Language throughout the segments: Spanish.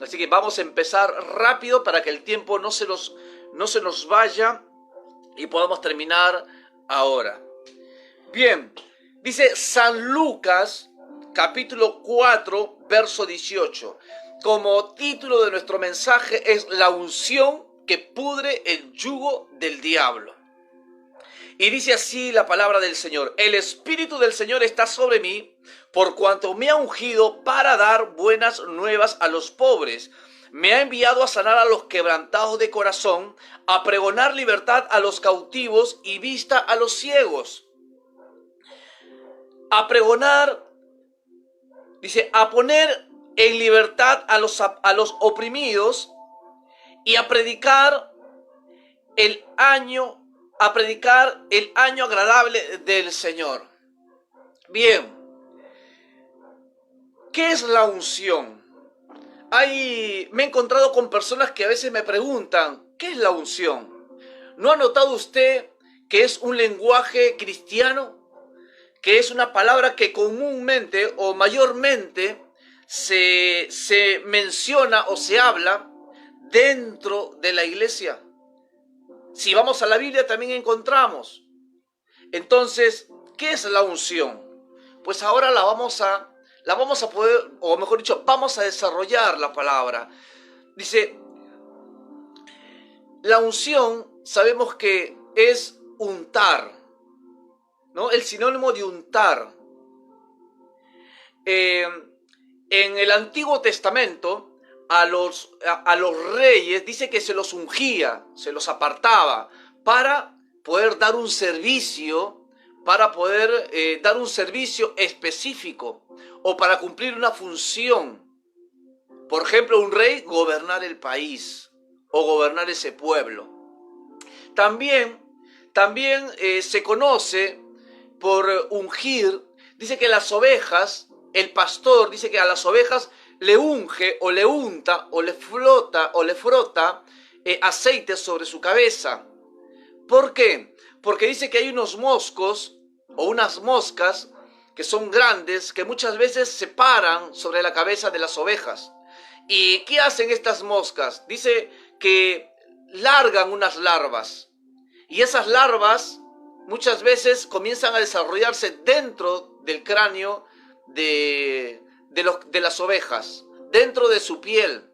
Así que vamos a empezar rápido para que el tiempo no se nos vaya y podamos terminar ahora. Bien, dice San Lucas, capítulo 4, verso 18. Como título de nuestro mensaje es la unción que pudre el yugo del diablo. Y dice así la palabra del Señor: el Espíritu del Señor está sobre mí, por cuanto me ha ungido para dar buenas nuevas a los pobres. Me ha enviado a sanar a los quebrantados de corazón, a pregonar libertad a los cautivos y vista a los ciegos. A pregonar, dice, a poner en libertad a los oprimidos y a predicar el año agradable del Señor. Bien, ¿qué es la unción? Me he encontrado con personas que a veces me preguntan, ¿qué es la unción? ¿No ha notado usted que es un lenguaje cristiano? Que es una palabra que comúnmente o mayormente se menciona o se habla dentro de la iglesia. Si vamos a la Biblia también encontramos. Entonces, ¿qué es la unción? Pues ahora la vamos a poder, o mejor dicho, vamos a desarrollar la palabra. Dice, la unción sabemos que es untar, ¿no? El sinónimo de untar. En el Antiguo Testamento, a los reyes dice que se los ungía, se los apartaba para poder dar un servicio, dar un servicio específico o para cumplir una función. Por ejemplo, un rey gobernar el país o gobernar ese pueblo. También se conoce por ungir. Dice que las ovejas, el pastor dice que a las ovejas le unge o le unta o le frota aceite sobre su cabeza. ¿Por qué? Porque dice que hay unos moscos o unas moscas que son grandes que muchas veces se paran sobre la cabeza de las ovejas. ¿Y qué hacen estas moscas? Dice que largan unas larvas y esas larvas muchas veces comienzan a desarrollarse dentro del cráneo de las ovejas, dentro de su piel.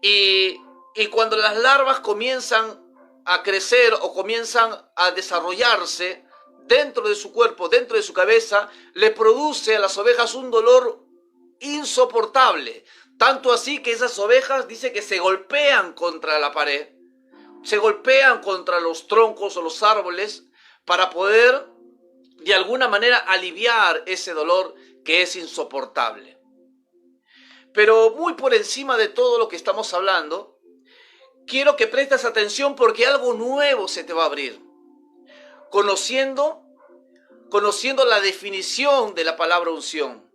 Y cuando las larvas comienzan a crecer o comienzan a desarrollarse dentro de su cuerpo, dentro de su cabeza, le produce a las ovejas un dolor insoportable. Tanto así que esas ovejas dice que se golpean contra la pared, se golpean contra los troncos o los árboles para poder de alguna manera aliviar ese dolor que es insoportable. Pero muy por encima de todo lo que estamos hablando, quiero que prestes atención porque algo nuevo se te va a abrir. Conociendo la definición de la palabra unción.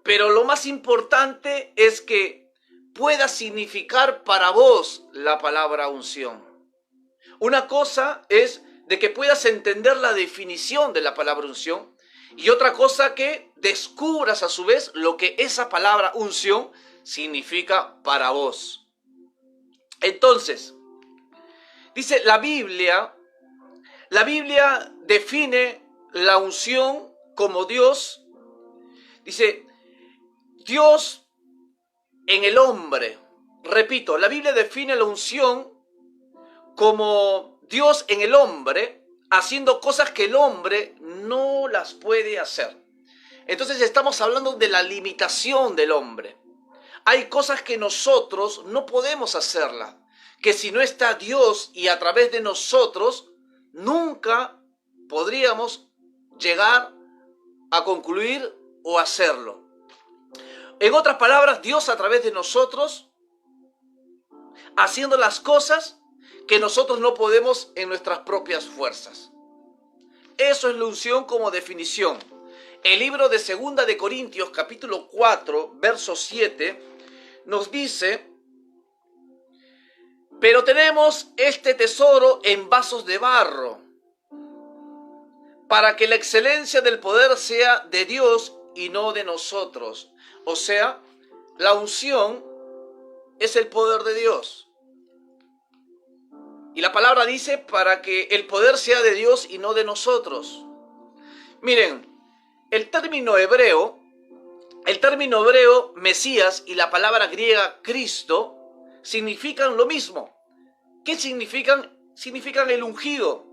Pero lo más importante es que pueda significar para vos la palabra unción. Una cosa es de que puedas entender la definición de la palabra unción y otra cosa que descubras a su vez lo que esa palabra unción significa para vos. Entonces, dice la Biblia define la unción como Dios. Dice, Dios en el hombre. Repito, la Biblia define la unción como Dios en el hombre, haciendo cosas que el hombre no las puede hacer. Entonces estamos hablando de la limitación del hombre. Hay cosas que nosotros no podemos hacerlas, que si no está Dios y a través de nosotros, nunca podríamos llegar a concluir o hacerlo. En otras palabras, Dios a través de nosotros, haciendo las cosas que nosotros no podemos en nuestras propias fuerzas. Eso es la unción como definición. El libro de 2 de Corintios, capítulo 4, verso 7, nos dice: pero tenemos este tesoro en vasos de barro, para que la excelencia del poder sea de Dios y no de nosotros. O sea, la unción es el poder de Dios. Y la palabra dice para que el poder sea de Dios y no de nosotros. Miren, el término hebreo Mesías y la palabra griega Cristo significan lo mismo. ¿Qué significan? Significan el ungido.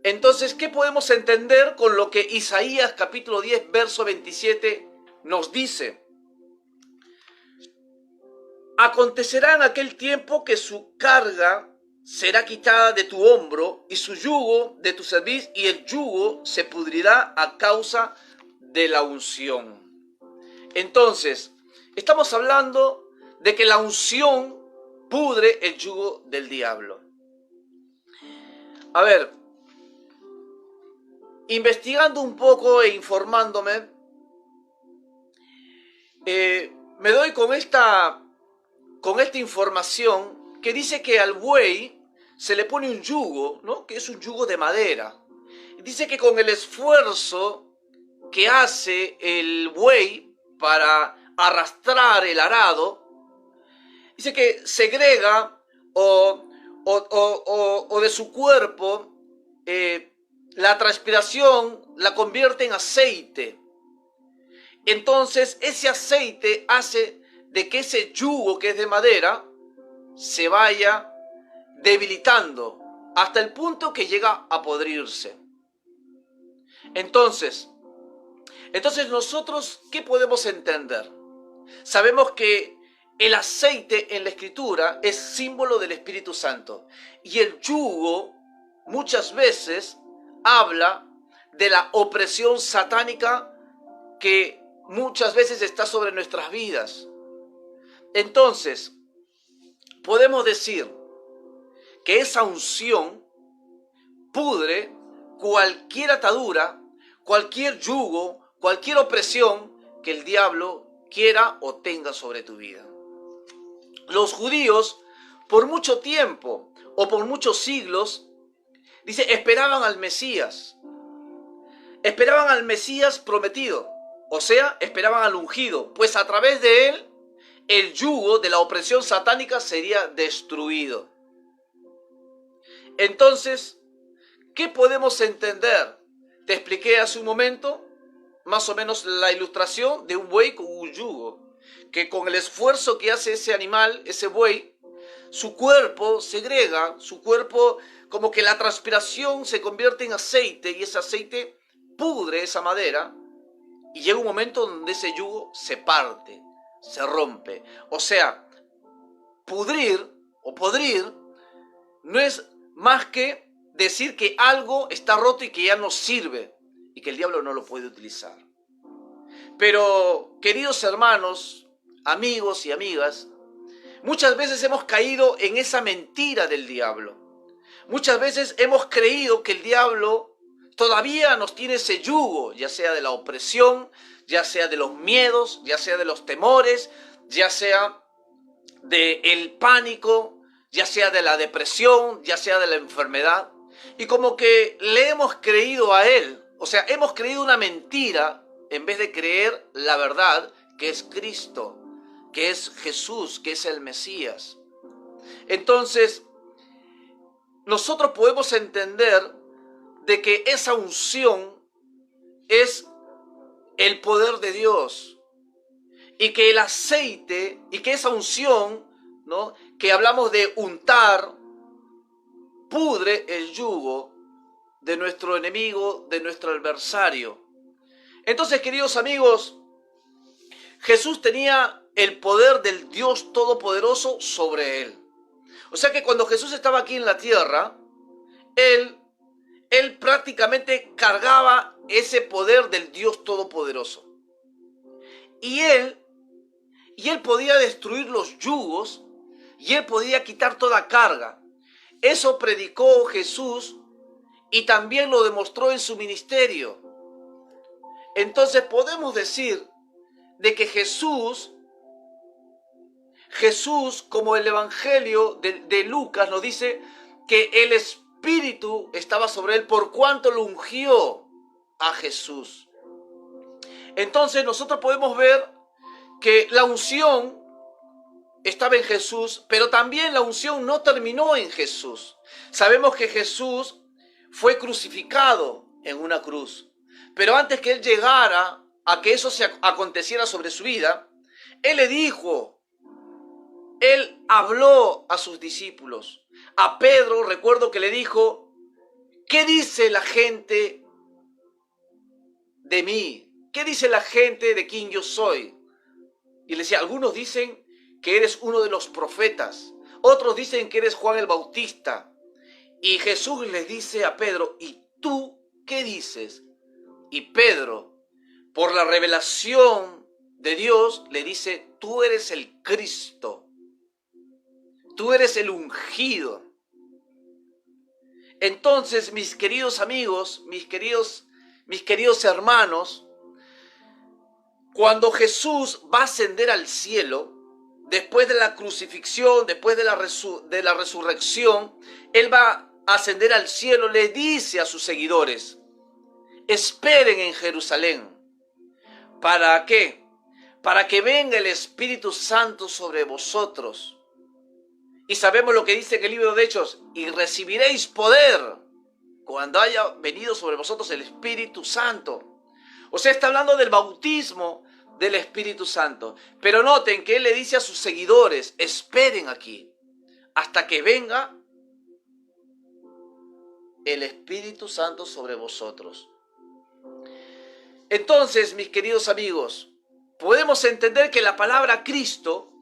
Entonces, ¿qué podemos entender con lo que Isaías capítulo 10, verso 27 nos dice? Acontecerá en aquel tiempo que su carga será quitada de tu hombro y su yugo de tu cerviz, y el yugo se pudrirá a causa de la unción. Entonces, estamos hablando de que la unción pudre el yugo del diablo. A ver, investigando un poco e informándome, me doy con esta información que dice que al buey se le pone un yugo, ¿no? Que es un yugo de madera. Dice que con el esfuerzo que hace el buey para arrastrar el arado, dice que segrega o de su cuerpo la transpiración la convierte en aceite. Entonces ese aceite hace de que ese yugo que es de madera se vaya debilitando hasta el punto que llega a podrirse. Entonces nosotros, ¿qué podemos entender? Sabemos que el aceite en la Escritura es símbolo del Espíritu Santo, y el yugo muchas veces habla de la opresión satánica que muchas veces está sobre nuestras vidas. Entonces, podemos decir que esa unción pudre cualquier atadura, cualquier yugo, cualquier opresión que el diablo quiera o tenga sobre tu vida. Los judíos, por mucho tiempo o por muchos siglos, dice, esperaban al Mesías prometido, o sea, esperaban al ungido, pues a través de él el yugo de la opresión satánica sería destruido. Entonces, ¿qué podemos entender? Te expliqué hace un momento más o menos la ilustración de un buey con un yugo, que con el esfuerzo que hace ese animal, ese buey, su cuerpo segrega, su cuerpo, como que la transpiración se convierte en aceite, y ese aceite pudre esa madera, y llega un momento donde ese yugo se parte, se rompe. O sea, pudrir o podrir no es más que decir que algo está roto y que ya no sirve y que el diablo no lo puede utilizar. Pero, queridos hermanos, amigos y amigas, muchas veces hemos caído en esa mentira del diablo. Muchas veces hemos creído que el diablo todavía nos tiene ese yugo, ya sea de la opresión, ya sea de los miedos, ya sea de los temores, ya sea del pánico, ya sea de la depresión, ya sea de la enfermedad. Y como que le hemos creído a él, o sea, hemos creído una mentira en vez de creer la verdad, que es Cristo, que es Jesús, que es el Mesías. Entonces, nosotros podemos entender de que esa unción es el poder de Dios, y que el aceite, y que esa unción, ¿no?, que hablamos de untar, pudre el yugo de nuestro enemigo, de nuestro adversario. Entonces, queridos amigos, Jesús tenía el poder del Dios Todopoderoso sobre él. O sea que cuando Jesús estaba aquí en la tierra, él prácticamente cargaba ese poder del Dios Todopoderoso. Y él podía destruir los yugos, y él podía quitar toda carga. Eso predicó Jesús y también lo demostró en su ministerio. Entonces podemos decir de que Jesús, como el Evangelio de Lucas nos dice, que el Espíritu estaba sobre él por cuanto lo ungió a Jesús. Entonces nosotros podemos ver que la unción estaba en Jesús, pero también la unción no terminó en Jesús. Sabemos que Jesús fue crucificado en una cruz, pero antes que él llegara a que eso se aconteciera sobre su vida, él le dijo, él habló a sus discípulos. A Pedro recuerdo que le dijo, ¿qué dice la gente de mí? ¿Qué dice la gente de quién yo soy? Y le decía, algunos dicen que eres uno de los profetas, otros dicen que eres Juan el Bautista. Y Jesús les dice a Pedro, ¿y tú qué dices? Y Pedro, por la revelación de Dios, le dice, tú eres el Cristo, tú eres el ungido. Entonces, mis queridos amigos, mis queridos hermanos, cuando Jesús va a ascender al cielo, después de la crucifixión, después de la resurrección, él va a ascender al cielo, le dice a sus seguidores, esperen en Jerusalén. ¿Para qué? Para que venga el Espíritu Santo sobre vosotros. Y sabemos lo que dice en el libro de Hechos, y recibiréis poder cuando haya venido sobre vosotros el Espíritu Santo. O sea, está hablando del bautismo del Espíritu Santo. Pero noten que él le dice a sus seguidores, esperen aquí hasta que venga el Espíritu Santo sobre vosotros. Entonces, mis queridos amigos, podemos entender que la palabra Cristo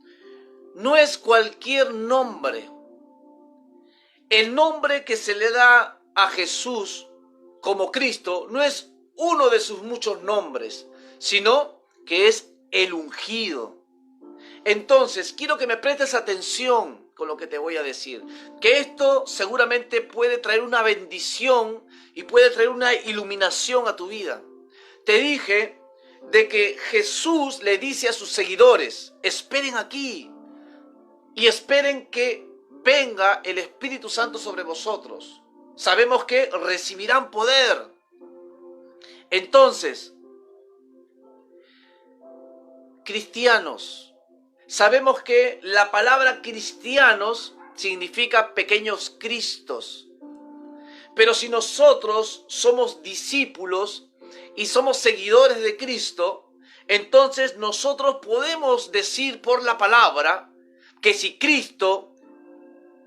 no es cualquier nombre. El nombre que se le da a Jesús como Cristo no es uno de sus muchos nombres, sino que es el ungido. Entonces, quiero que me prestes atención con lo que te voy a decir, que esto seguramente puede traer una bendición y puede traer una iluminación a tu vida. Te dije de que Jesús le dice a sus seguidores, esperen aquí y esperen que venga el Espíritu Santo sobre vosotros. Sabemos que recibirán poder. Entonces, cristianos, sabemos que la palabra cristianos significa pequeños cristos. Pero si nosotros somos discípulos y somos seguidores de Cristo, entonces nosotros podemos decir por la palabra que si Cristo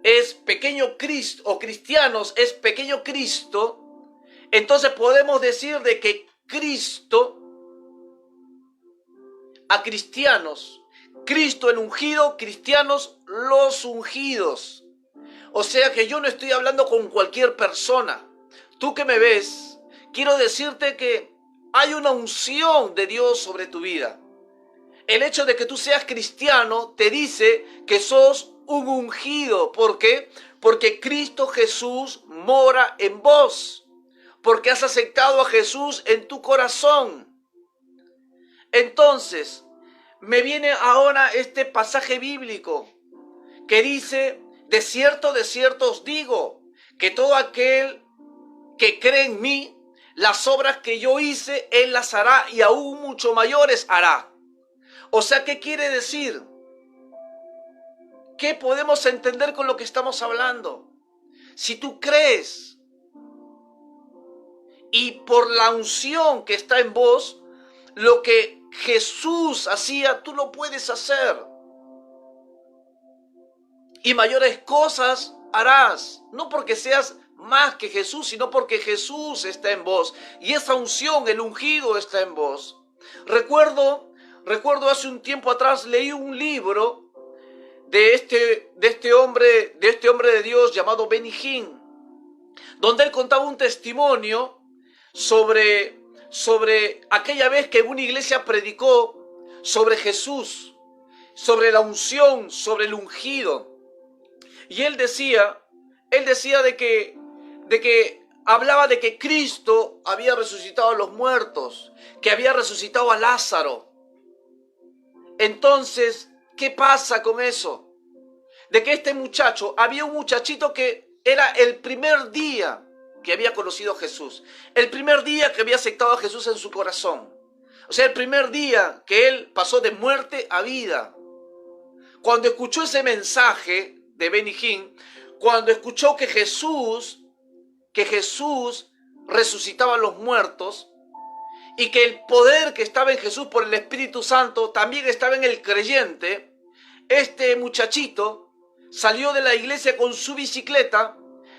es pequeño Cristo o cristianos es pequeño Cristo, entonces podemos decir de que Cristo a cristianos, Cristo el ungido, cristianos los ungidos. O sea que yo no estoy hablando con cualquier persona. Tú que me ves, quiero decirte que hay una unción de Dios sobre tu vida. El hecho de que tú seas cristiano te dice que sos un ungido. ¿Por qué? Porque Cristo Jesús mora en vos. Porque has aceptado a Jesús en tu corazón. Entonces, me viene ahora este pasaje bíblico que dice, de cierto os digo, que todo aquel que cree en mí, las obras que yo hice, él las hará y aún mucho mayores hará. O sea, ¿qué quiere decir? ¿Qué podemos entender con lo que estamos hablando? Si tú crees y por la unción que está en vos, lo que Jesús hacía, tú lo puedes hacer. Y mayores cosas harás, no porque seas más que Jesús, sino porque Jesús está en vos. Y esa unción, el ungido, está en vos. Recuerdo hace un tiempo atrás, leí un libro de este hombre de Dios llamado Benny Hinn, donde él contaba un testimonio sobre aquella vez que una iglesia predicó sobre Jesús, sobre la unción, sobre el ungido. Y él decía de que hablaba de que Cristo había resucitado a los muertos, que había resucitado a Lázaro. Entonces, ¿qué pasa con eso? De que había un muchachito que era el primer día que había conocido a Jesús, el primer día que había aceptado a Jesús en su corazón. O sea, el primer día que él pasó de muerte a vida. Cuando escuchó ese mensaje de Benny Hinn, cuando escuchó que Jesús resucitaba a los muertos y que el poder que estaba en Jesús por el Espíritu Santo también estaba en el creyente, este muchachito salió de la iglesia con su bicicleta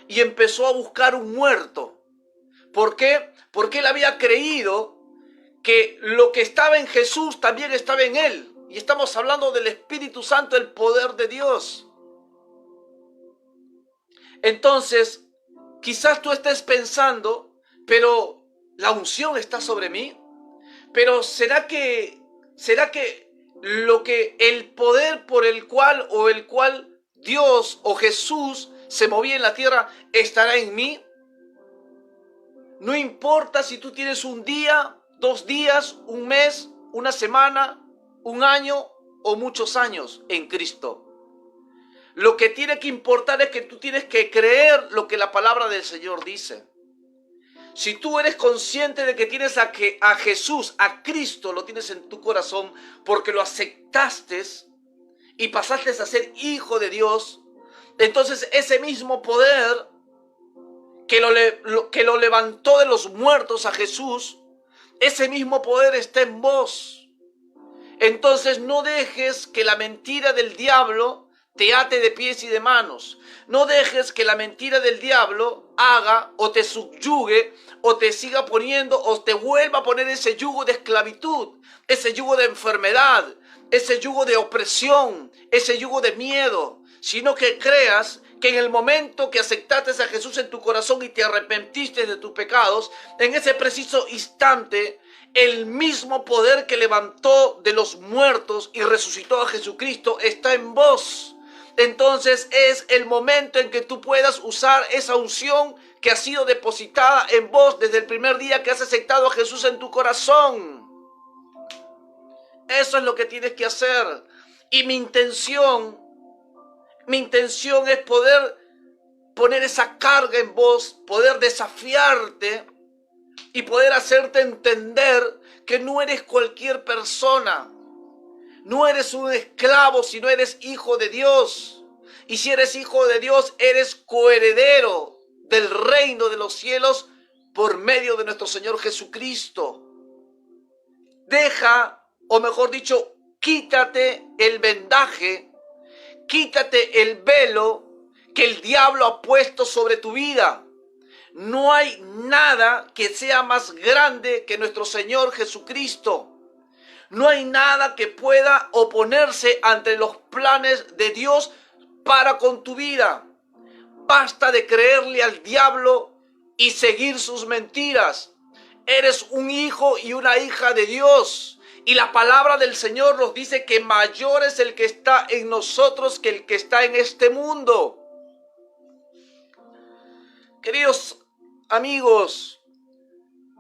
y empezó a buscar un muerto. ¿Por qué? Porque él había creído que lo que estaba en Jesús también estaba en él. Y estamos hablando del Espíritu Santo, el poder de Dios. Entonces, quizás tú estés pensando, pero la unción está sobre mí. Pero ¿será que el poder por el cual Dios o Jesús se movía en la tierra estará en mí? No importa si tú tienes un día, 2 días, un mes, una semana, un año o muchos años en Cristo. Lo que tiene que importar es que tú tienes que creer lo que la palabra del Señor dice. Si tú eres consciente de que tienes a Jesús, a Cristo, lo tienes en tu corazón porque lo aceptaste y pasaste a ser hijo de Dios, entonces ese mismo poder que lo levantó de los muertos a Jesús, ese mismo poder está en vos. Entonces no dejes que la mentira del diablo te ate de pies y de manos. No dejes que la mentira del diablo haga o te subyugue o te siga poniendo o te vuelva a poner ese yugo de esclavitud, ese yugo de enfermedad, ese yugo de opresión, ese yugo de miedo, sino que creas que en el momento que aceptaste a Jesús en tu corazón y te arrepentiste de tus pecados, en ese preciso instante, el mismo poder que levantó de los muertos y resucitó a Jesucristo está en vos. Entonces es el momento en que tú puedas usar esa unción que ha sido depositada en vos desde el primer día que has aceptado a Jesús en tu corazón. Eso es lo que tienes que hacer. Y mi intención es poder poner esa carga en vos, poder desafiarte y poder hacerte entender que no eres cualquier persona. No eres un esclavo, sino eres hijo de Dios. Y si eres hijo de Dios, eres coheredero del reino de los cielos por medio de nuestro Señor Jesucristo. Deja, o mejor dicho, quítate el vendaje, quítate el velo que el diablo ha puesto sobre tu vida. No hay nada que sea más grande que nuestro Señor Jesucristo. No hay nada que pueda oponerse ante los planes de Dios para con tu vida. Basta de creerle al diablo y seguir sus mentiras. Eres un hijo y una hija de Dios. Y la palabra del Señor nos dice que mayor es el que está en nosotros que el que está en este mundo. Queridos amigos,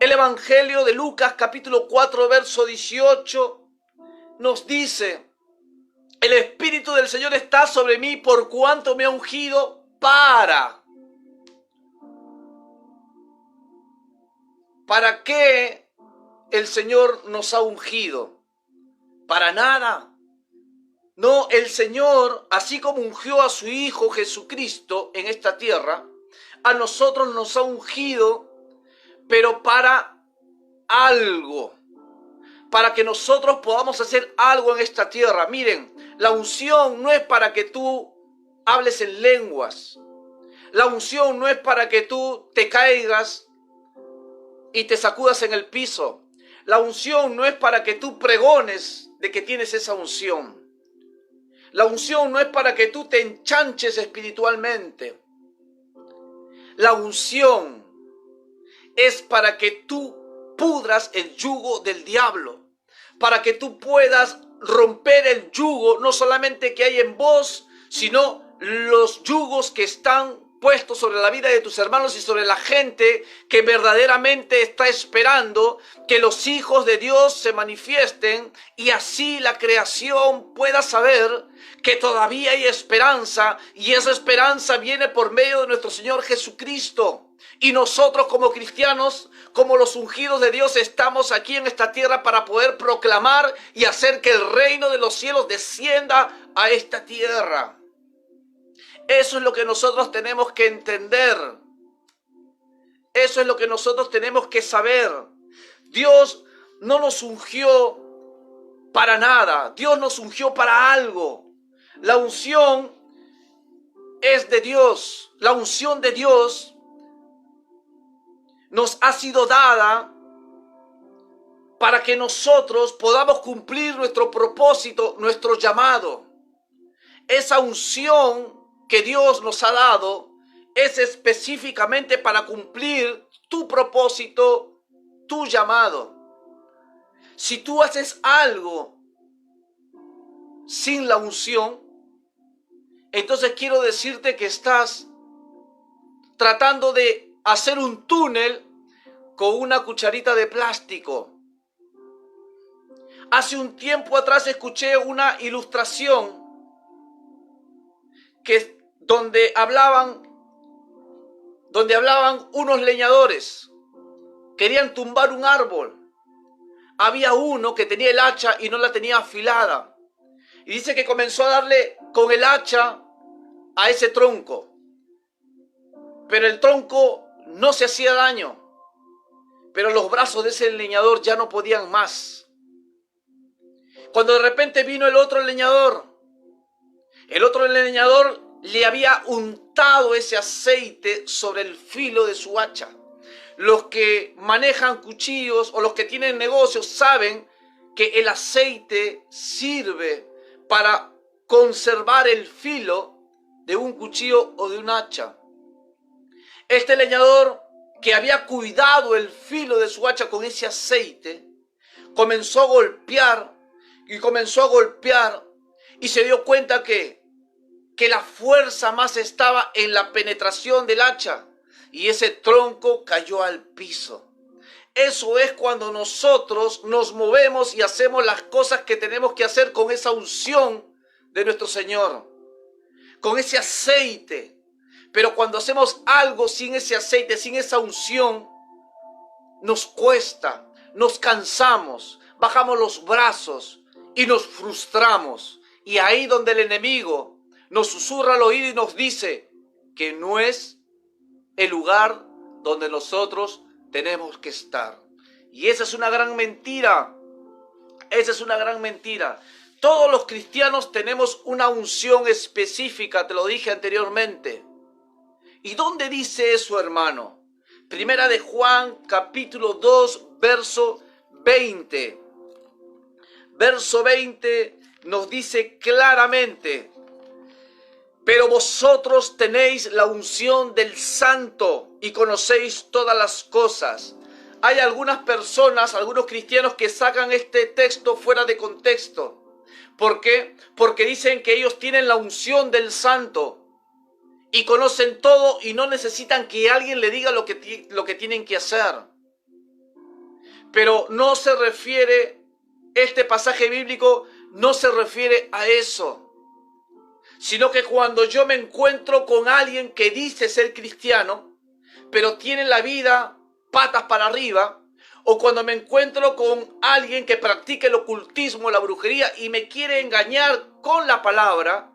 el Evangelio de Lucas capítulo 4 verso 18 nos dice: el Espíritu del Señor está sobre mí por cuanto me ha ungido ¿Para qué el Señor nos ha ungido? Para nada. No, el Señor, así como ungió a su Hijo Jesucristo en esta tierra, a nosotros nos ha ungido, pero para algo, para que nosotros podamos hacer algo en esta tierra. Miren, la unción no es para que tú hables en lenguas. La unción no es para que tú te caigas y te sacudas en el piso. La unción no es para que tú pregones de que tienes esa unción. La unción no es para que tú te enchanches espiritualmente. La unción es para que tú pudras el yugo del diablo, para que tú puedas romper el yugo, no solamente que hay en vos, sino los yugos que están puestos sobre la vida de tus hermanos y sobre la gente que verdaderamente está esperando que los hijos de Dios se manifiesten y así la creación pueda saber que todavía hay esperanza y esa esperanza viene por medio de nuestro Señor Jesucristo. Y nosotros como cristianos, como los ungidos de Dios, estamos aquí en esta tierra para poder proclamar y hacer que el reino de los cielos descienda a esta tierra. Eso es lo que nosotros tenemos que entender. Eso es lo que nosotros tenemos que saber. Dios no nos ungió para nada. Dios nos ungió para algo. La unción es de Dios. La unción de Dios nos ha sido dada para que nosotros podamos cumplir nuestro propósito, nuestro llamado. Esa unción que Dios nos ha dado es específicamente para cumplir tu propósito, tu llamado. Si tú haces algo sin la unción, entonces quiero decirte que estás tratando de hacer un túnel con una cucharita de plástico. Hace un tiempo atrás escuché una ilustración donde hablaban unos leñadores. Querían tumbar un árbol. Había uno que tenía el hacha y no la tenía afilada. Y dice que comenzó a darle con el hacha a ese tronco. Pero el tronco no se hacía daño. Pero los brazos de ese leñador ya no podían más. Cuando de repente vino el otro leñador le había untado ese aceite sobre el filo de su hacha. Los que manejan cuchillos o los que tienen negocios saben que el aceite sirve para conservar el filo de un cuchillo o de un hacha. Este leñador, que había cuidado el filo de su hacha con ese aceite, comenzó a golpear y se dio cuenta que la fuerza más estaba en la penetración del hacha y ese tronco cayó al piso. Eso es cuando nosotros nos movemos y hacemos las cosas que tenemos que hacer con esa unción de nuestro Señor, con ese aceite. Pero cuando hacemos algo sin ese aceite, sin esa unción, nos cuesta, nos cansamos, bajamos los brazos y nos frustramos. Y ahí donde el enemigo nos susurra al oído y nos dice que no es el lugar donde nosotros tenemos que estar. Y esa es una gran mentira. Esa es una gran mentira. Todos los cristianos tenemos una unción específica, te lo dije anteriormente. ¿Y dónde dice eso, hermano? Primera de Juan, capítulo 2, verso 20. Verso 20 nos dice claramente: pero vosotros tenéis la unción del Santo y conocéis todas las cosas. Hay algunas personas, algunos cristianos que sacan este texto fuera de contexto. ¿Por qué? Porque dicen que ellos tienen la unción del Santo y conocen todo y no necesitan que alguien le diga lo que tienen que hacer. Pero no se refiere, este pasaje bíblico no se refiere a eso. Sino que cuando yo me encuentro con alguien que dice ser cristiano, pero tiene la vida patas para arriba, o cuando me encuentro con alguien que practica el ocultismo, la brujería, y me quiere engañar con la palabra,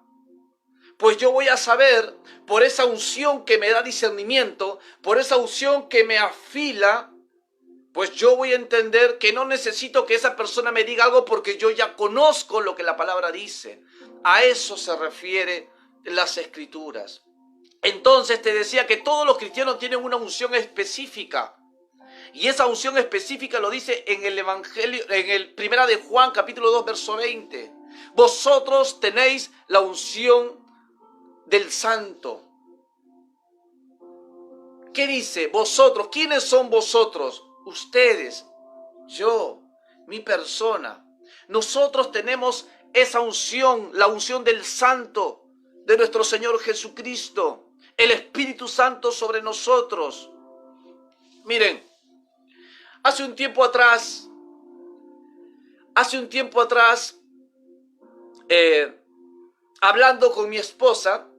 pues yo voy a saber, por esa unción que me da discernimiento, por esa unción que me afila, pues yo voy a entender que no necesito que esa persona me diga algo porque yo ya conozco lo que la palabra dice. A eso se refiere las Escrituras. Entonces te decía que todos los cristianos tienen una unción específica. Y esa unción específica lo dice en el Evangelio, en el Primera de Juan, capítulo 2, verso 20. Vosotros tenéis la unción del Santo. ¿Qué dice? Vosotros. ¿Quiénes son vosotros? Ustedes, yo, mi persona. Nosotros tenemos esa unción, la unción del Santo, de nuestro Señor Jesucristo, el Espíritu Santo sobre nosotros. Miren, hace un tiempo atrás, hablando con mi esposa,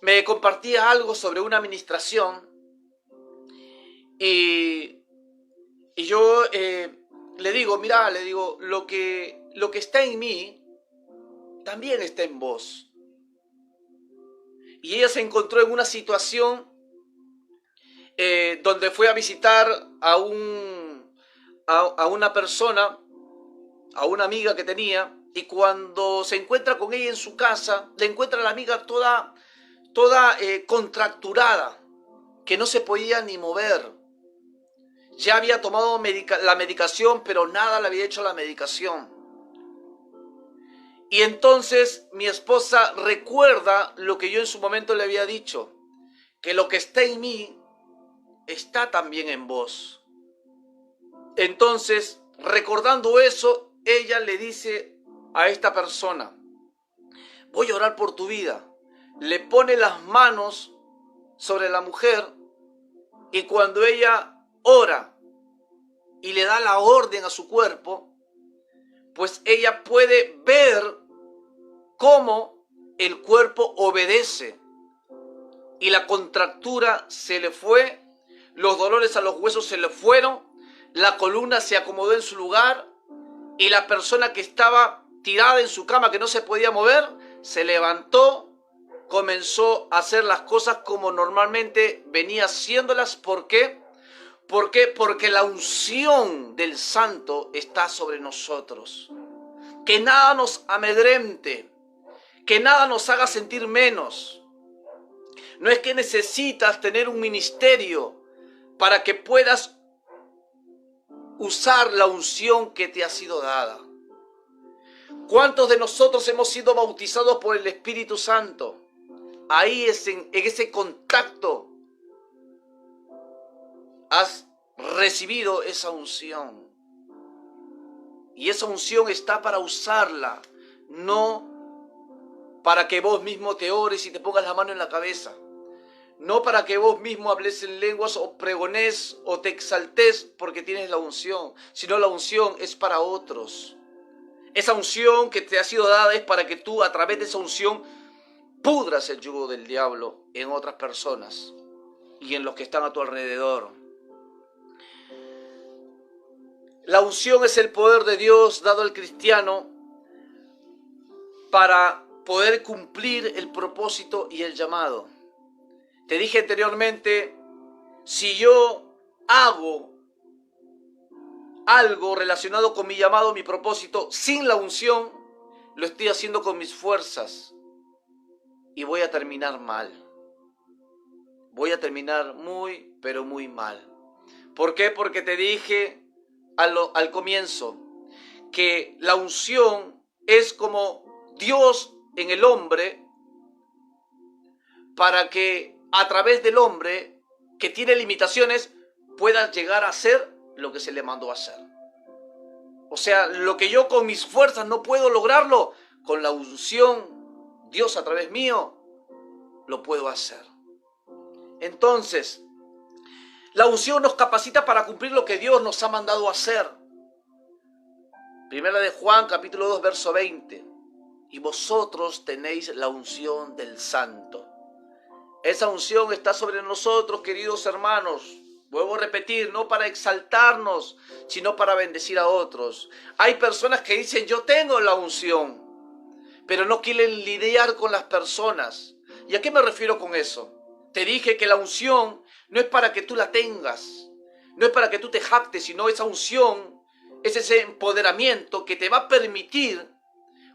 me compartía algo sobre una administración y, y yo le digo, mira, le digo, lo que está en mí también está en vos. Y ella se encontró en una situación donde fue a visitar a una persona, a una amiga que tenía, y cuando se encuentra con ella en su casa, le encuentra a la amiga toda contracturada, que no se podía ni mover. Ya había tomado la medicación, pero nada le había hecho la medicación. Y entonces mi esposa recuerda lo que yo en su momento le había dicho, que lo que está en mí está también en vos. Entonces, recordando eso, ella le dice a esta persona, voy a orar por tu vida. Le pone las manos sobre la mujer y cuando ella ora y le da la orden a su cuerpo, pues ella puede ver cómo el cuerpo obedece y la contractura se le fue, los dolores a los huesos se le fueron, la columna se acomodó en su lugar y la persona que estaba tirada en su cama, que no se podía mover, se levantó, comenzó a hacer las cosas como normalmente venía haciéndolas. ¿Por qué? ¿Por qué? Porque la unción del Santo está sobre nosotros. Que nada nos amedrente, que nada nos haga sentir menos. No es que necesitas tener un ministerio para que puedas usar la unción que te ha sido dada. ¿Cuántos de nosotros hemos sido bautizados por el Espíritu Santo? Ahí en ese contacto has recibido esa unción. Y esa unción está para usarla, no para que vos mismo te ores y te pongas la mano en la cabeza. No para que vos mismo hables en lenguas o pregones o te exaltes porque tienes la unción, sino la unción es para otros. Esa unción que te ha sido dada es para que tú a través de esa unción pudras el yugo del diablo en otras personas y en los que están a tu alrededor. La unción es el poder de Dios dado al cristiano para poder cumplir el propósito y el llamado. Te dije anteriormente, si yo hago algo relacionado con mi llamado, mi propósito, sin la unción, lo estoy haciendo con mis fuerzas y voy a terminar mal. Voy a terminar muy, pero muy mal. ¿Por qué? Porque te dije al comienzo que la unción es como Dios en el hombre para que a través del hombre que tiene limitaciones pueda llegar a hacer lo que se le mandó a hacer. O sea, lo que yo con mis fuerzas no puedo lograrlo, con la unción, Dios a través mío, lo puedo hacer. Entonces, la unción nos capacita para cumplir lo que Dios nos ha mandado a hacer. Primera de Juan, capítulo 2, verso 20. Y vosotros tenéis la unción del Santo. Esa unción está sobre nosotros, queridos hermanos. Vuelvo a repetir, no para exaltarnos, sino para bendecir a otros. Hay personas que dicen, yo tengo la unción, pero no quieren lidiar con las personas. ¿Y a qué me refiero con eso? Te dije que la unción no es para que tú la tengas, no es para que tú te jactes, sino esa unción es ese empoderamiento que te va a permitir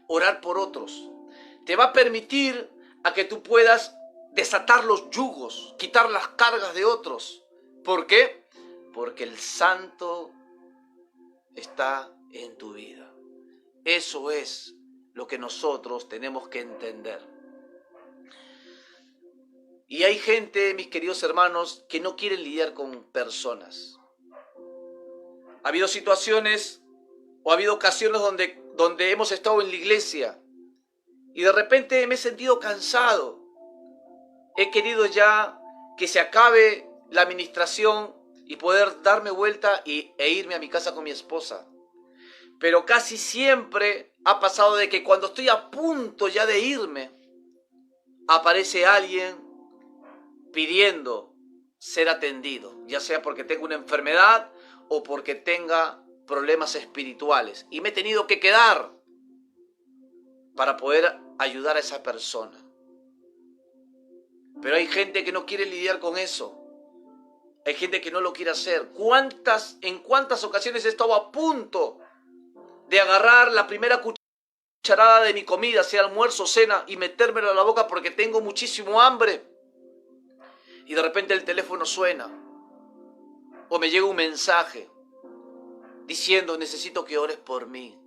orar por otros. Te va a permitir a que tú puedas desatar los yugos, quitar las cargas de otros. ¿Por qué? Porque el Santo está en tu vida. Eso es lo que nosotros tenemos que entender. Y hay gente, mis queridos hermanos, que no quieren lidiar con personas. Ha habido situaciones o ha habido ocasiones donde hemos estado en la iglesia y de repente me he sentido cansado. He querido ya que se acabe la administración y poder darme vuelta e irme a mi casa con mi esposa. Pero casi siempre ha pasado de que cuando estoy a punto ya de irme, aparece alguien pidiendo ser atendido, ya sea porque tenga una enfermedad o porque tenga problemas espirituales. Y me he tenido que quedar para poder ayudar a esa persona. Pero hay gente que no quiere lidiar con eso. Hay gente que no lo quiere hacer. ¿En cuántas ocasiones he estado a punto de agarrar la primera cucharada de mi comida, sea almuerzo o cena, y metérmelo a la boca porque tengo muchísimo hambre? Y de repente el teléfono suena o me llega un mensaje diciendo: necesito que ores por mí.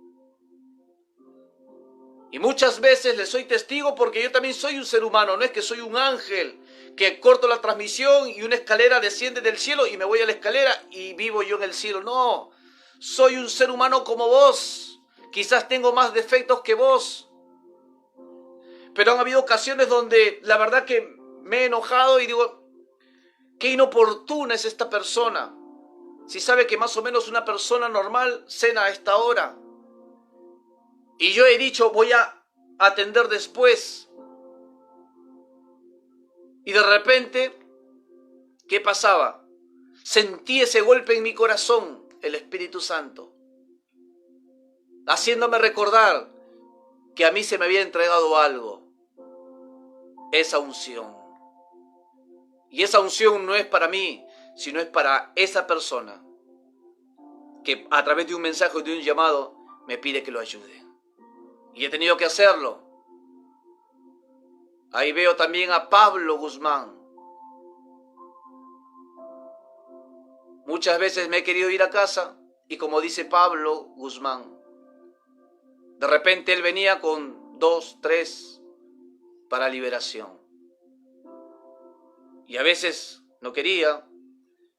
Y muchas veces le soy testigo porque yo también soy un ser humano. No es que soy un ángel que corto la transmisión y una escalera desciende del cielo y me voy a la escalera y vivo yo en el cielo. No, soy un ser humano como vos. Quizás tengo más defectos que vos. Pero han habido ocasiones donde la verdad que me he enojado y digo: qué inoportuna es esta persona. Si sabe que más o menos una persona normal cena a esta hora. Y yo he dicho: voy a atender después. Y de repente, ¿qué pasaba? Sentí ese golpe en mi corazón, el Espíritu Santo, haciéndome recordar que a mí se me había entregado algo, esa unción. Y esa unción no es para mí, sino es para esa persona que a través de un mensaje o de un llamado me pide que lo ayude. Y he tenido que hacerlo. Ahí veo también a Pablo Guzmán. Muchas veces me he querido ir a casa y, como dice Pablo Guzmán, de repente él venía con 2, 3 para liberación. Y a veces no quería,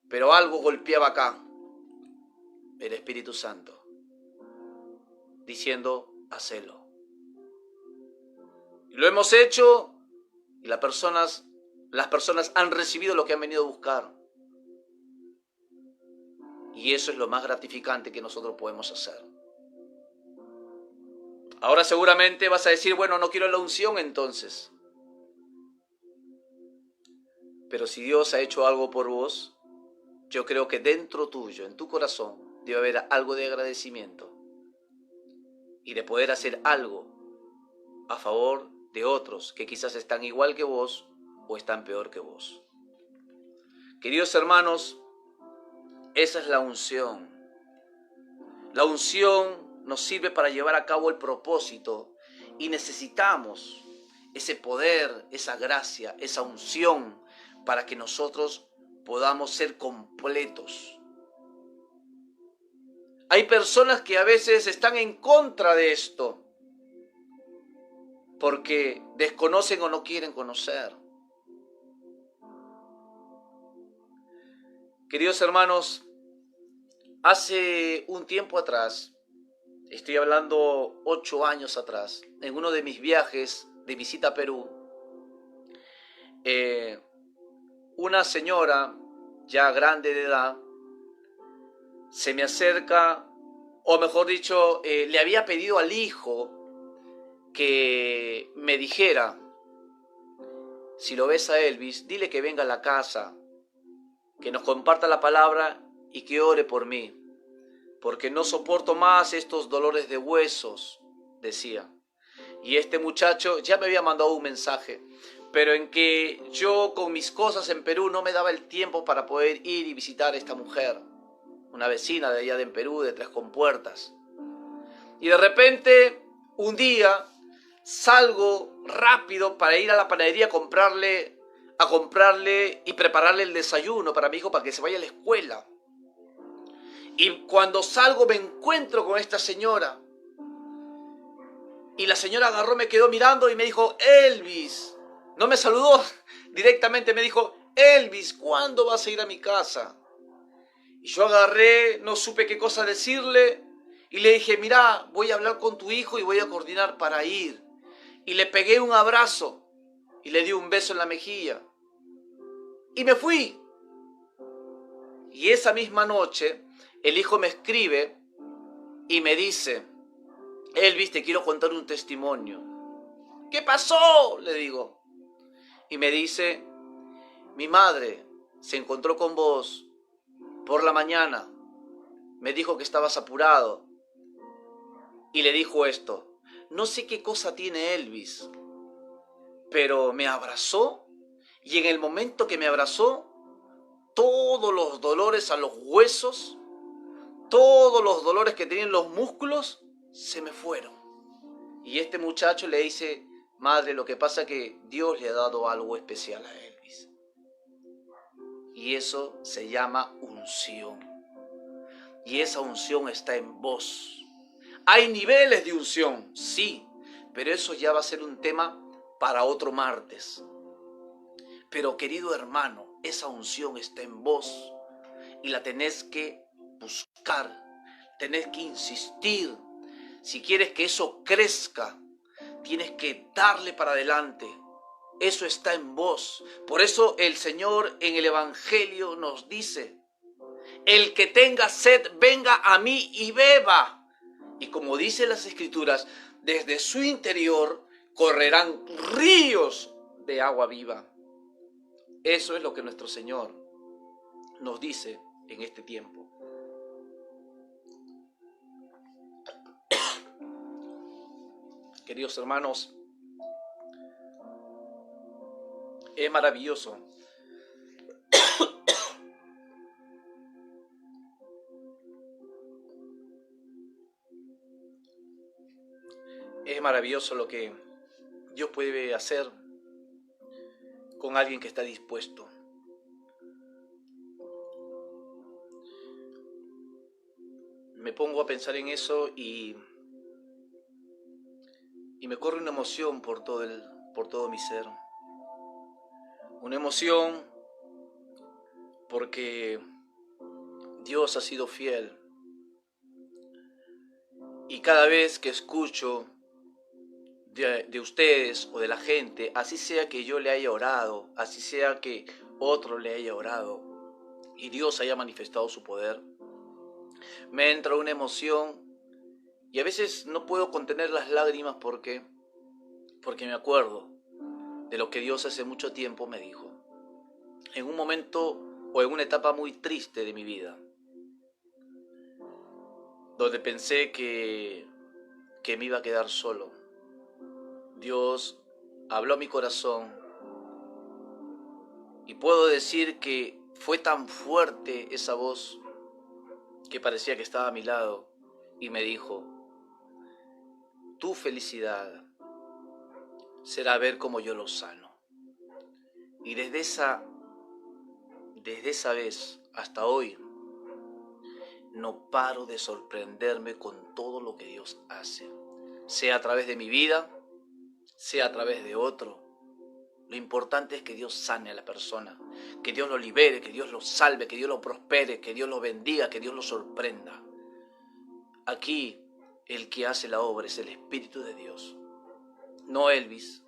pero algo golpeaba acá, el Espíritu Santo, diciendo: hacelo. Y lo hemos hecho y las personas han recibido lo que han venido a buscar. Y eso es lo más gratificante que nosotros podemos hacer. Ahora seguramente vas a decir: bueno, no quiero la unción entonces. Pero si Dios ha hecho algo por vos, yo creo que dentro tuyo, en tu corazón, debe haber algo de agradecimiento y de poder hacer algo a favor de otros que quizás están igual que vos o están peor que vos. Queridos hermanos, esa es la unción. La unción nos sirve para llevar a cabo el propósito y necesitamos ese poder, esa gracia, esa unción para que nosotros podamos ser completos. Hay personas que a veces están en contra de esto porque desconocen o no quieren conocer. Queridos hermanos, hace un tiempo atrás, estoy hablando 8 años atrás, en uno de mis viajes de visita a Perú, una señora ya grande de edad se me acerca, o mejor dicho, le había pedido al hijo que me dijera: si lo ves a Elvis, dile que venga a la casa, que nos comparta la palabra y que ore por mí, porque no soporto más estos dolores de huesos, decía. Y este muchacho ya me había mandado un mensaje, pero en que yo con mis cosas en Perú no me daba el tiempo para poder ir y visitar a esta mujer, una vecina de allá de Perú, de Tres Compuertas. Y de repente, un día, salgo rápido para ir a la panadería a comprarle y prepararle el desayuno para mi hijo para que se vaya a la escuela. Y cuando salgo me encuentro con esta señora. Y la señora agarró, me quedó mirando y me dijo: Elvis. No me saludó directamente, me dijo: Elvis, ¿cuándo vas a ir a mi casa? Y yo agarré, no supe qué cosa decirle. Y le dije: mira, voy a hablar con tu hijo y voy a coordinar para ir. Y le pegué un abrazo y le di un beso en la mejilla. Y me fui. Y esa misma noche, el hijo me escribe y me dice: Elvis, te quiero contar un testimonio. ¿Qué pasó?, le digo. y me dice, mi madre se encontró con vos por la mañana, me dijo que estabas apurado y le dijo esto. No sé qué cosa tiene Elvis, pero me abrazó y en el momento que me abrazó, todos los dolores a los huesos, todos los dolores que tenían los músculos, se me fueron. Y este muchacho le dice, madre, lo que pasa es que Dios le ha dado algo especial a Elvis. Y eso se llama unción. Y esa unción está en vos. Hay niveles de unción, sí, pero eso ya va a ser un tema para otro martes. Pero querido hermano, esa unción está en vos y la tenés que buscar, tenés que insistir. Si quieres que eso crezca, tienes que darle para adelante. Eso está en vos. Por eso el Señor en el Evangelio nos dice, el que tenga sed, venga a mí y beba. Y como dicen las Escrituras, desde su interior correrán ríos de agua viva. Eso es lo que nuestro Señor nos dice en este tiempo. Queridos hermanos, es maravilloso lo que Dios puede hacer con alguien que está dispuesto. Me pongo a pensar en eso y me corre una emoción por todo mi ser. Una emoción porque Dios ha sido fiel. Y cada vez que escucho de ustedes o de la gente, así sea que yo le haya orado, así sea que otro le haya orado y Dios haya manifestado su poder, me entra una emoción y a veces no puedo contener las lágrimas porque me acuerdo de lo que Dios hace mucho tiempo me dijo. En un momento o en una etapa muy triste de mi vida, donde pensé que me iba a quedar solo, Dios habló a mi corazón y puedo decir que fue tan fuerte esa voz que parecía que estaba a mi lado y me dijo, tu felicidad será ver cómo yo los sano. Y desde esa vez hasta hoy no paro de sorprenderme con todo lo que Dios hace, sea a través de mi vida, sea a través de otro. Lo importante es que Dios sane a la persona, que Dios lo libere, que Dios lo salve, que Dios lo prospere, que Dios lo bendiga, que Dios lo sorprenda. Aquí el que hace la obra es el Espíritu de Dios, no Elvis,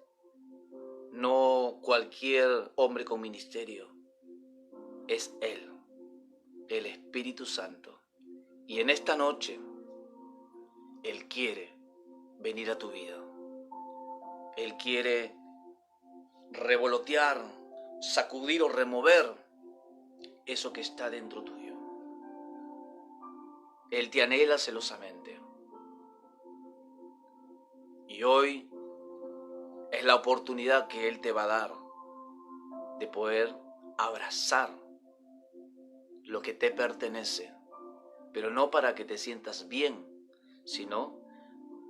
no cualquier hombre con ministerio, es Él, el Espíritu Santo. Y en esta noche, Él quiere venir a tu vida. Él quiere revolotear, sacudir o remover eso que está dentro tuyo. Él te anhela celosamente. Y hoy es la oportunidad que Él te va a dar de poder abrazar lo que te pertenece, pero no para que te sientas bien, sino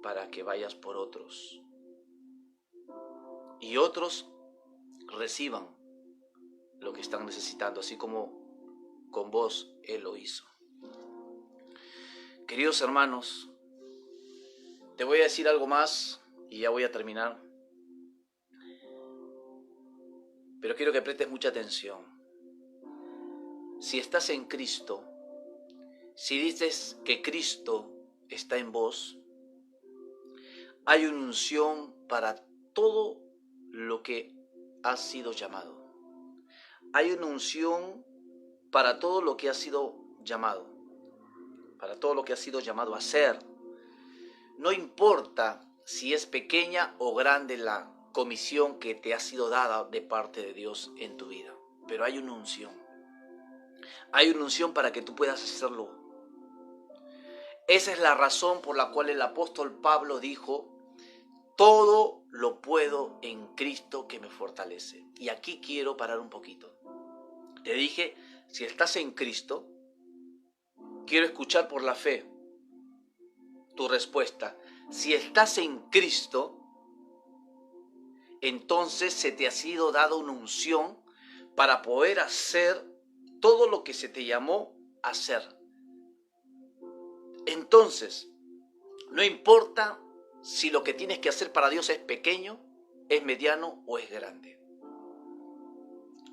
para que vayas por otros. Y otros reciban lo que están necesitando, así como con vos Él lo hizo. Queridos hermanos, te voy a decir algo más y ya voy a terminar. Pero quiero que prestes mucha atención. Si estás en Cristo, si dices que Cristo está en vos, hay una unción para todo lo que has sido llamado. Hay una unción para todo lo que has sido llamado, para todo lo que has sido llamado a hacer. No importa si es pequeña o grande la comisión que te ha sido dada de parte de Dios en tu vida. Pero hay una unción. Hay una unción para que tú puedas hacerlo. Esa es la razón por la cual el apóstol Pablo dijo: todo lo puedo en Cristo que me fortalece. Y aquí quiero parar un poquito. Te dije, si estás en Cristo, quiero escuchar por la fe tu respuesta. Si estás en Cristo, entonces se te ha sido dada una unción para poder hacer todo lo que se te llamó a hacer. Entonces, no importa si lo que tienes que hacer para Dios es pequeño, es mediano o es grande.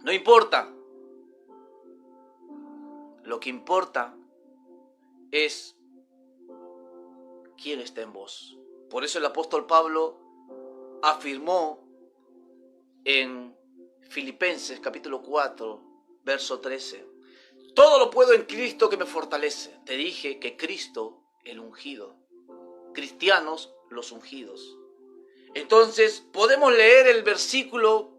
No importa. Lo que importa es quién está en vos. Por eso el apóstol Pablo afirmó en Filipenses capítulo 4, verso 13: todo lo puedo en Cristo que me fortalece. Te dije que Cristo, el ungido, cristianos, los ungidos. Entonces podemos leer el versículo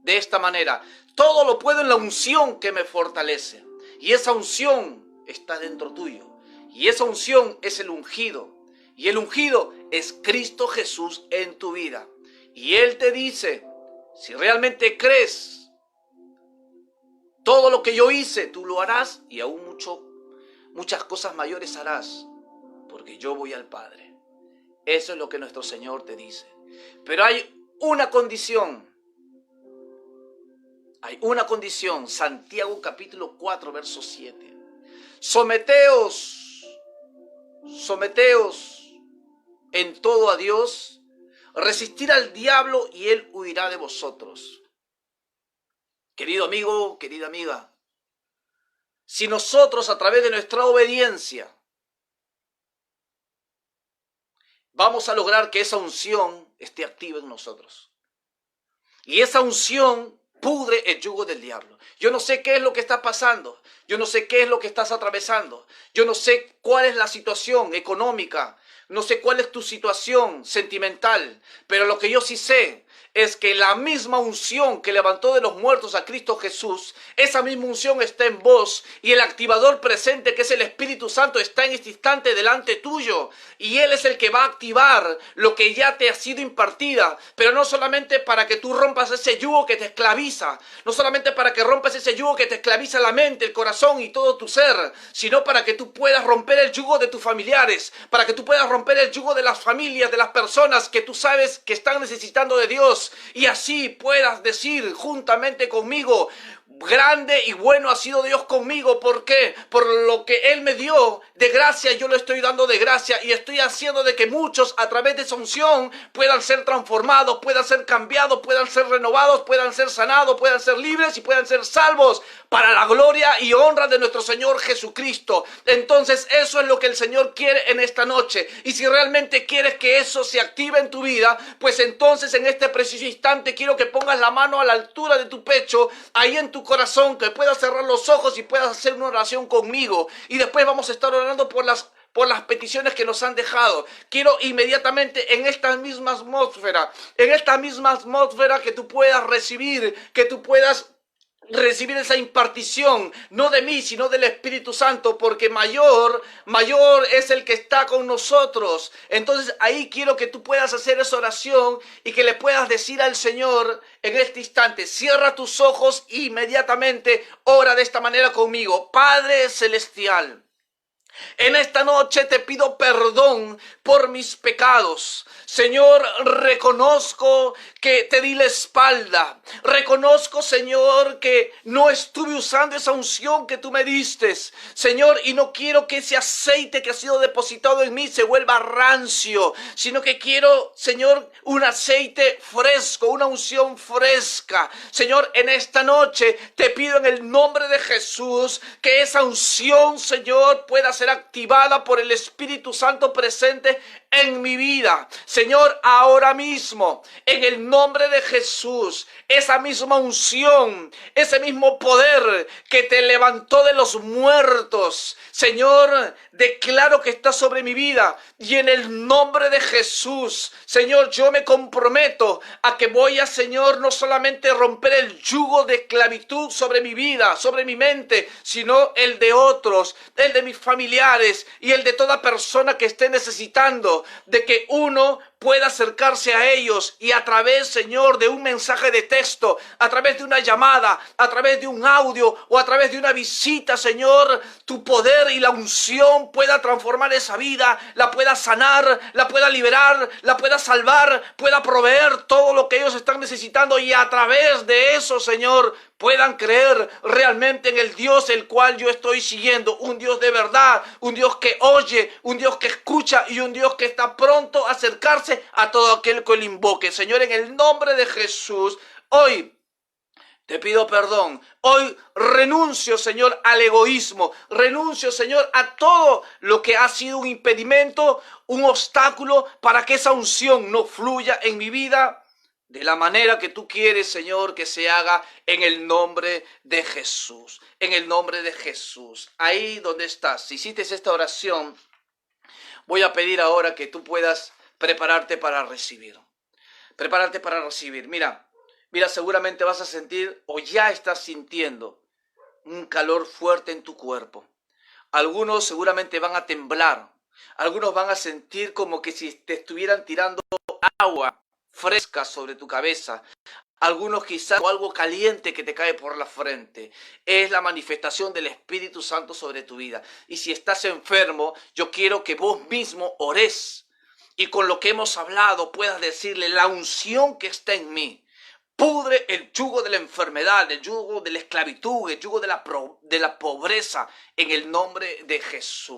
de esta manera: todo lo puedo en la unción que me fortalece. Y esa unción está dentro tuyo. Y esa unción es el ungido. Y el ungido es Cristo Jesús en tu vida. Y Él te dice: si realmente crees, todo lo que yo hice, tú lo harás, y aún muchas cosas mayores harás, porque yo voy al Padre. Eso es lo que nuestro Señor te dice. Pero hay una condición. Hay una condición. Santiago capítulo 4, verso 7. Someteos en todo a Dios, resistir al diablo y él huirá de vosotros. Querido amigo, querida amiga, si nosotros a través de nuestra obediencia vamos a lograr que esa unción esté activa en nosotros. Y esa unción pudre el yugo del diablo. Yo no sé qué es lo que está pasando. Yo no sé qué es lo que estás atravesando. Yo no sé cuál es la situación económica. No sé cuál es tu situación sentimental. Pero lo que yo sí sé es que la misma unción que levantó de los muertos a Cristo Jesús, esa misma unción está en vos, y el activador presente, que es el Espíritu Santo, está en este instante delante tuyo, y Él es el que va a activar lo que ya te ha sido impartida, pero no solamente para que tú rompas ese yugo que te esclaviza, no solamente para que rompas ese yugo que te esclaviza la mente, el corazón y todo tu ser, sino para que tú puedas romper el yugo de tus familiares, para que tú puedas romper el yugo de las familias, de las personas que tú sabes que están necesitando de Dios, y así puedas decir juntamente conmigo: grande y bueno ha sido Dios conmigo. ¿Por qué? Por lo que Él me dio de gracia, yo lo estoy dando de gracia, y estoy haciendo de que muchos a través de esa unción puedan ser transformados, puedan ser cambiados, puedan ser renovados, puedan ser sanados, puedan ser libres y puedan ser salvos para la gloria y honra de nuestro Señor Jesucristo. Entonces eso es lo que el Señor quiere en esta noche, y si realmente quieres que eso se active en tu vida, pues entonces en este preciso instante quiero que pongas la mano a la altura de tu pecho, ahí en tu corazón, que puedas cerrar los ojos y puedas hacer una oración conmigo, y después vamos a estar orando por las peticiones que nos han dejado. Quiero inmediatamente en esta misma atmósfera, que tú puedas recibir, esa impartición, no de mí, sino del Espíritu Santo, porque mayor es el que está con nosotros. Entonces ahí quiero que tú puedas hacer esa oración y que le puedas decir al Señor en este instante: cierra tus ojos e inmediatamente ora de esta manera conmigo. Padre Celestial, en esta noche te pido perdón por mis pecados. Señor, reconozco que te di la espalda. Reconozco, Señor, que no estuve usando esa unción que tú me diste, Señor, y no quiero que ese aceite que ha sido depositado en mí se vuelva rancio, sino que quiero, Señor, un aceite fresco, una unción fresca. Señor, en esta noche te pido en el nombre de Jesús que esa unción, Señor, pueda ser activada por el Espíritu Santo presente en mi vida. Señor, ahora mismo, en el nombre de Jesús, esa misma unción, ese mismo poder que te levantó de los muertos, Señor, declaro que está sobre mi vida. Y en el nombre de Jesús, Señor, yo me comprometo a que voy a, Señor, no solamente romper el yugo de esclavitud sobre mi vida, sobre mi mente, sino el de otros, el de mis familiares y el de toda persona que esté necesitando de que uno pueda acercarse a ellos y a través, Señor, de un mensaje de texto, a través de una llamada, a través de un audio o a través de una visita, Señor, tu poder y la unción pueda transformar esa vida, la pueda sanar, la pueda liberar, la pueda salvar, pueda proveer todo lo que ellos están necesitando y a través de eso, Señor, puedan creer realmente en el Dios el cual yo estoy siguiendo, un Dios de verdad, un Dios que oye, un Dios que escucha y un Dios que está pronto a acercarse a todo aquel que lo invoque. Señor, en el nombre de Jesús, hoy te pido perdón. Hoy renuncio, Señor, al egoísmo. Renuncio, Señor, a todo lo que ha sido un impedimento, un obstáculo para que esa unción no fluya en mi vida de la manera que tú quieres, Señor, que se haga en el nombre de Jesús. En el nombre de Jesús. Ahí donde estás, si hiciste esta oración, voy a pedir ahora que tú puedas prepararte para recibir. Prepárate para recibir. Mira, seguramente vas a sentir o ya estás sintiendo un calor fuerte en tu cuerpo. Algunos seguramente van a temblar. Algunos van a sentir como que si te estuvieran tirando agua fresca sobre tu cabeza. Algunos quizás o algo caliente que te cae por la frente. Es la manifestación del Espíritu Santo sobre tu vida. Y si estás enfermo, yo quiero que vos mismo ores. Y con lo que hemos hablado puedas decirle: la unción que está en mí pudre el yugo de la enfermedad, el yugo de la esclavitud, el yugo de la pobreza, en el nombre de Jesús.